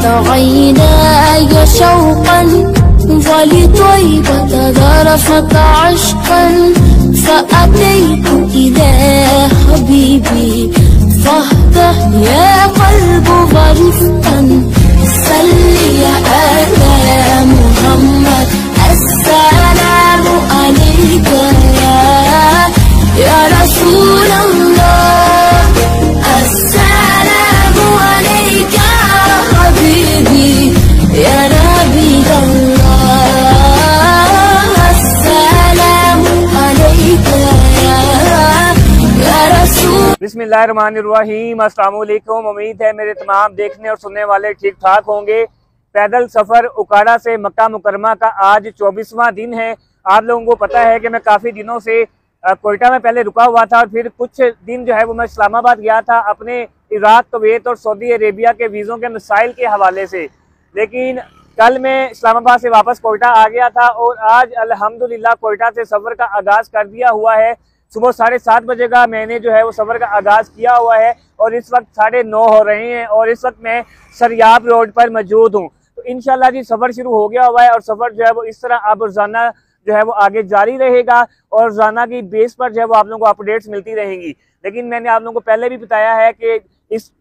عيناي شوقا ولطيبة ذرفت عشقا فأتيت إلى حبيبي فاهدى يا قلب غريبا صلي على محمد السلام عليك يا رسول الله السلام عليك حبيبي يا نبي الله السلام عليك يا रसूल। बिस्मिल्लाहिर्रहमानिर्रहीम। अस्सलाम वालेकुम। उम्मीद है मेरे तमाम देखने और सुनने वाले ठीक ठाक होंगे। पैदल सफ़र उकाड़ा से मक्का मुकरमा का आज 24वां दिन है। आप लोगों को पता है कि मैं काफ़ी दिनों से कोयटा में पहले रुका हुआ था और फिर कुछ दिन जो है वो मैं इस्लामाबाद गया था अपने इराक, कुवैत और सऊदी अरेबिया के वीज़ों के मसाइल के हवाले से। लेकिन कल मैं इस्लामाबाद से वापस कोयटा आ गया था और आज अल्हम्दुलिल्लाह कोयटा से सफ़र का आगाज़ कर दिया हुआ है। सुबह 7:30 बजे का मैंने जो है वो सफ़र का आगाज़ किया हुआ है और इस वक्त 9:30 हो रहे हैं और इस वक्त मैं सरियाब रोड पर मौजूद हूँ। तो इंशाल्लाह जी सफ़र शुरू हो गया हुआ है और सफ़र जो है वो इस तरह अब रोज़ाना जो है वो आगे जारी रहेगा और रोज़ाना की बेस पर जो है वो आप लोगों को अपडेट्स मिलती रहेंगी। लेकिन मैंने आप लोगों को पहले भी बताया है कि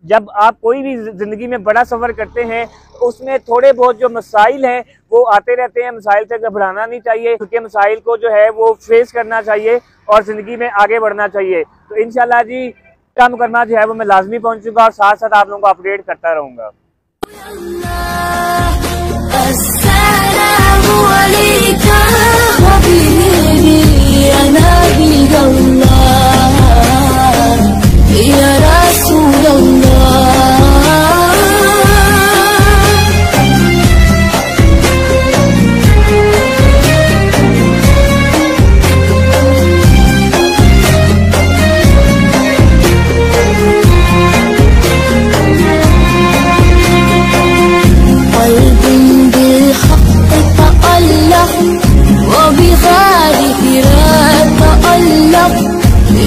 जब आप कोई भी ज़िंदगी में बड़ा सफ़र करते हैं तो उसमें थोड़े बहुत जो मसाइल हैं वो आते रहते हैं। मसाइल से घबराना नहीं चाहिए, क्योंकि मसाइल को जो है वो फेस करना चाहिए और ज़िंदगी में आगे बढ़ना चाहिए। तो इंशाल्लाह जी मक्का मुकरमा जो है वो मैं लाजमी पहुँचूँगा और साथ साथ आप लोगों को अपडेट करता रहूँगा।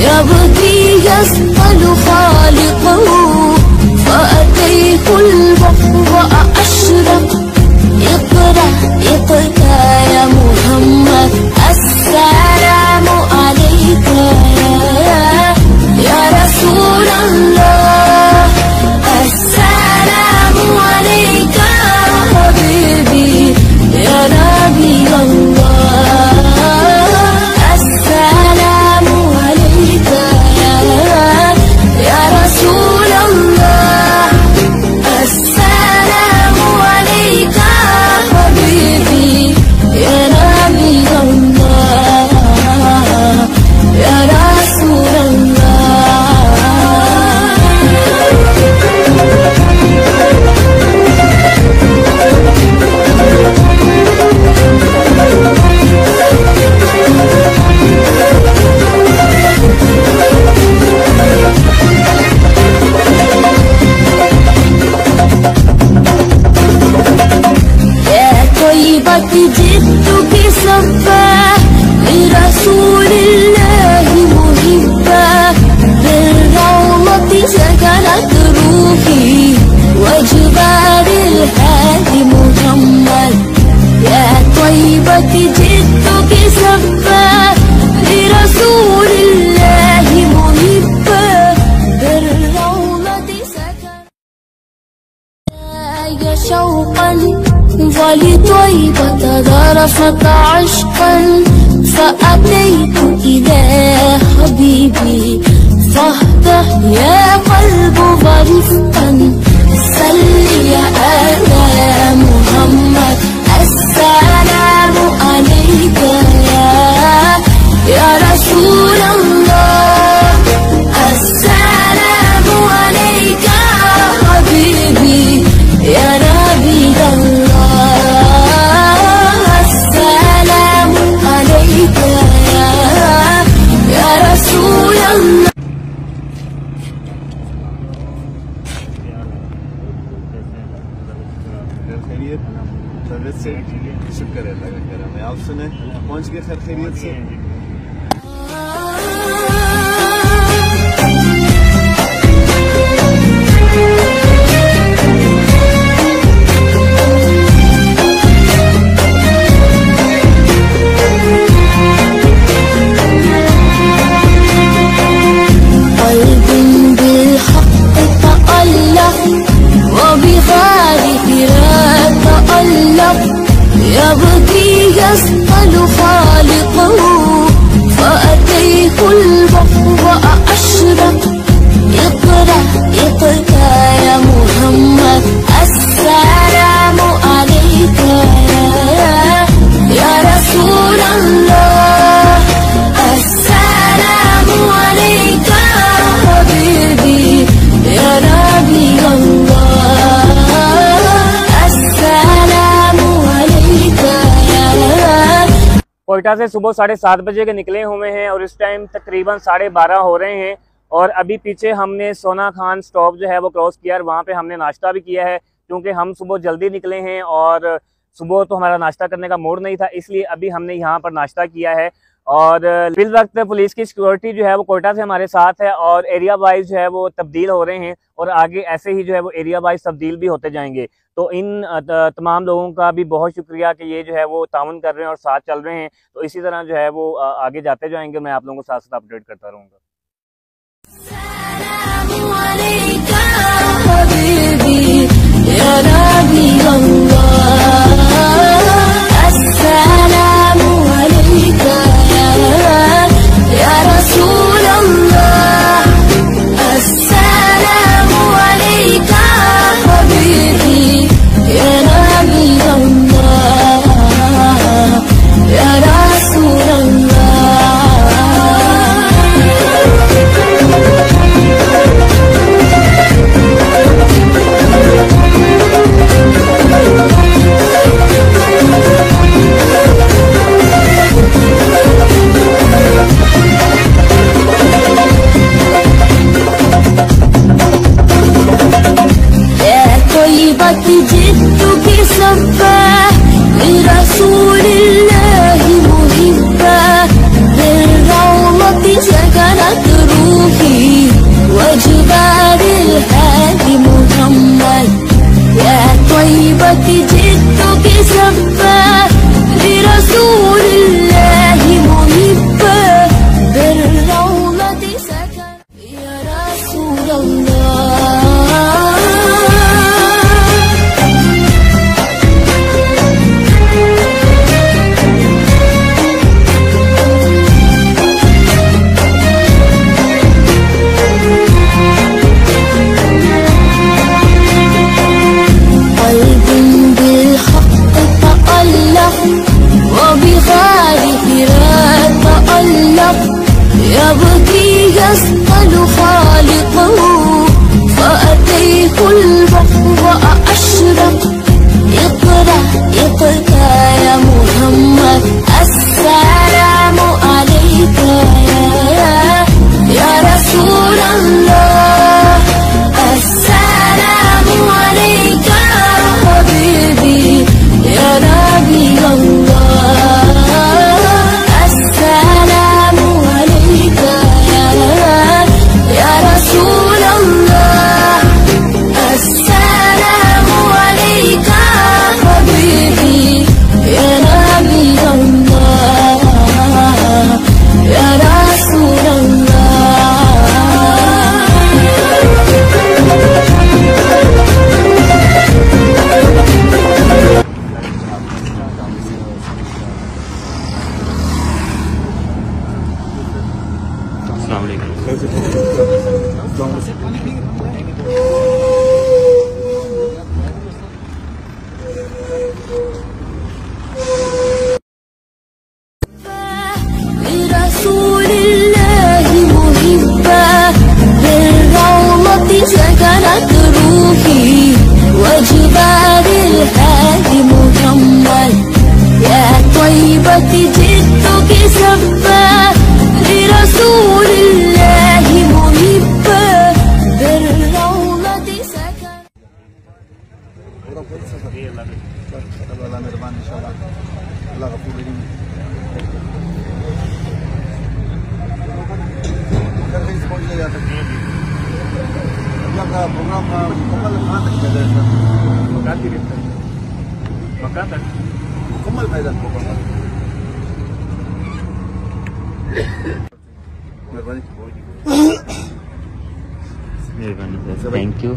يبكي يسأل خالقه فأتيت البحر وأشرق اقرأ اقرأ يا محمد السلام عليك يا رسول الله السلام عليك حبيبي يا نبي الله السلام عليك يا رسول الله السلام عليك حبيبي يا نبي الله يا رسول جئتك صفا لرسول الله محبا بالروضة سكنت روحي وجبال الهادي محمد يا طيبة جئتك صفا لرسول الله محبا بالروضة سكنت شوقا ولطيبة ذرفت عشقا فأتيت إلى حبيبي فاهدى يا قلب غريبا صلي على محمد السلام عليك يا رسول الله السلام عليك حبيبي يا نبي الله السلام عليك يا رسول الله। शुक्र है अल्लाह का करम है। आप सुने पहुंच गए खैर खैरियत से। أشرق يبكي يسأل خالقه فأتيه البحر أشرق اقرأ اقرأ يا محمد السلام عليك يا رسول الله السلام عليك حبيبي يا نبي الله السلام عليك कोयटा से सुबह 7:30 बजे के निकले हुए हैं और इस टाइम तकरीबन 12:30 हो रहे हैं। और अभी पीछे हमने सोना खान स्टॉप जो है वो क्रॉस किया और वहाँ पे हमने नाश्ता भी किया है, क्योंकि हम सुबह जल्दी निकले हैं और सुबह तो हमारा नाश्ता करने का मूड नहीं था, इसलिए अभी हमने यहाँ पर नाश्ता किया है। और फिल वक्त पुलिस की सिक्योरिटी जो है वो कोयटा से हमारे साथ है और एरिया वाइज जो है वो तब्दील हो रहे हैं और आगे ऐसे ही जो है वो एरिया वाइज तब्दील भी होते जाएंगे। तो इन तमाम लोगों का भी बहुत शुक्रिया कि ये जो है वो ताउन कर रहे हैं और साथ चल रहे हैं। तो इसी तरह जो है वो आगे जाते जाएंगे, मैं आप लोगों को साथ साथ अपडेट करता रहूँगा। Thank you.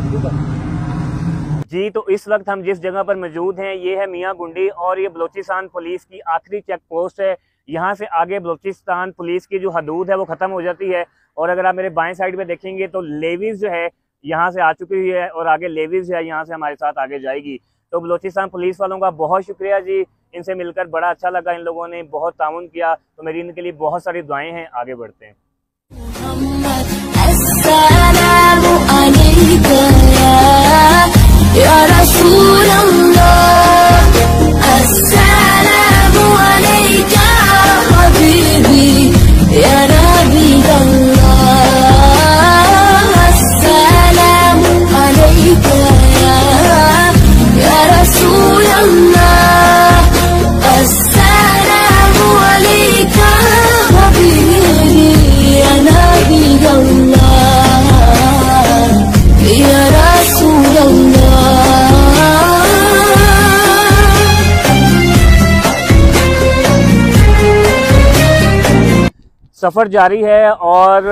जी, तो इस वक्त हम जिस जगह पर मौजूद हैं ये है मियाँ गुंडी और ये बलूचिस्तान पुलिस की आखिरी चेक पोस्ट है। यहाँ से आगे बलूचिस्तान पुलिस की जो हदूद है वो ख़त्म हो जाती है और अगर आप मेरे बाएं साइड पे देखेंगे तो लेविस जो है यहाँ से आ चुकी हुई है और आगे लेविस जो है यहाँ से हमारे साथ आगे जाएगी। तो बलूचिस्तान पुलिस वालों का बहुत शुक्रिया जी, इनसे मिलकर बड़ा अच्छा लगा, इन लोगों ने बहुत ताउन किया, तो मेरी इनके लिए बहुत सारी दुआएं हैं। आगे बढ़ते हैं। अस्सलामु अलैका या रसूल अल्लाह, अस्सलामु अलैका हबीबी या नबी अल्लाह, अस्सलामु अलैका या रसूल अल्लाह, अस्सलामु अलैका हबीबी या नबी अल्लाह या रसूल अल्लाह। सफ़र जारी है और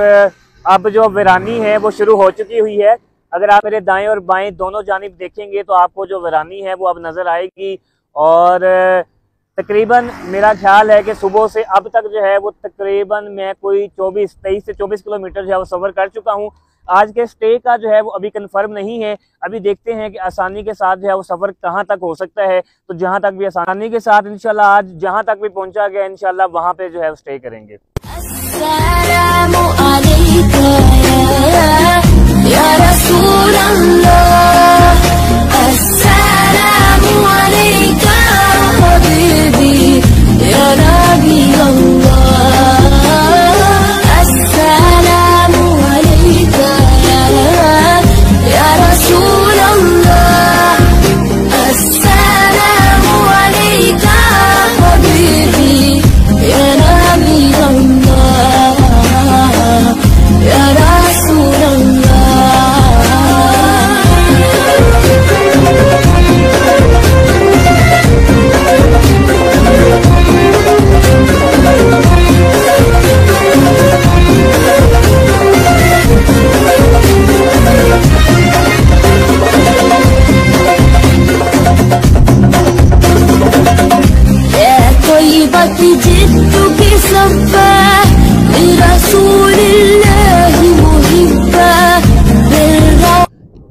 अब जो वीरानी है वो शुरू हो चुकी हुई है। अगर आप मेरे दाएं और बाएं दोनों जानिब देखेंगे तो आपको जो वीरानी है वो अब नज़र आएगी और तकरीबन मेरा ख्याल है कि सुबह से अब तक जो है वो तकरीबन मैं कोई 23 से 24 किलोमीटर जो है वो सफ़र कर चुका हूँ। आज के स्टे का जो है वो अभी कंफर्म नहीं है, अभी देखते हैं कि आसानी के साथ जो है वो सफ़र कहाँ तक हो सकता है। तो जहाँ तक भी आसानी के साथ इंशाल्लाह आज जहाँ तक भी पहुँचा गया इंशाल्लाह वहाँ पे जो है वो स्टे करेंगे। अस्सलामु अलैका या रसूल अल्लाह, अस्सलामु अलैका हबीबी या नबी अल्लाह, अस्सलामु अलैका या रसूल अल्लाह, अस्सलामु अलैका हबीबी या नबी अल्लाह या रसूल अल्लाह।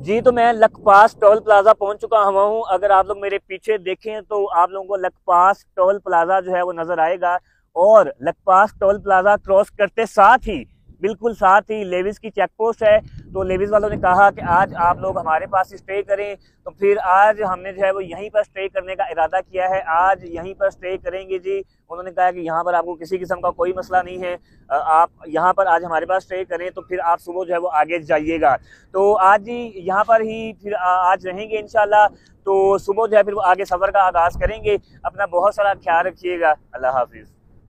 जी, तो मैं लखपास टोल प्लाजा पहुंच चुका हुआ हूं। अगर आप लोग मेरे पीछे देखें तो आप लोगों को लखपास टोल प्लाजा जो है वो नजर आएगा और लखपास टोल प्लाजा क्रॉस करते साथ ही बिल्कुल साथ ही लेविस की चेक पोस्ट है। तो लेविस वालों ने कहा कि आज आप लोग हमारे पास स्टे करें, तो फिर आज हमने जो है वो यहीं पर स्टे करने का इरादा किया है। आज यहीं पर स्टे करेंगे जी। उन्होंने कहा कि यहाँ पर आपको किसी किस्म का कोई मसला नहीं है, आप यहाँ पर आज हमारे पास स्टे करें तो फिर आप सुबह जो है वो आगे जाइएगा। तो आज ही यहाँ पर ही फिर आज रहेंगे इंशाल्लाह। तो सुबह जो है फिर वो आगे सफ़र का आगाज़ करेंगे। अपना बहुत सारा ख्याल रखिएगा। अल्लाह हाफिज़।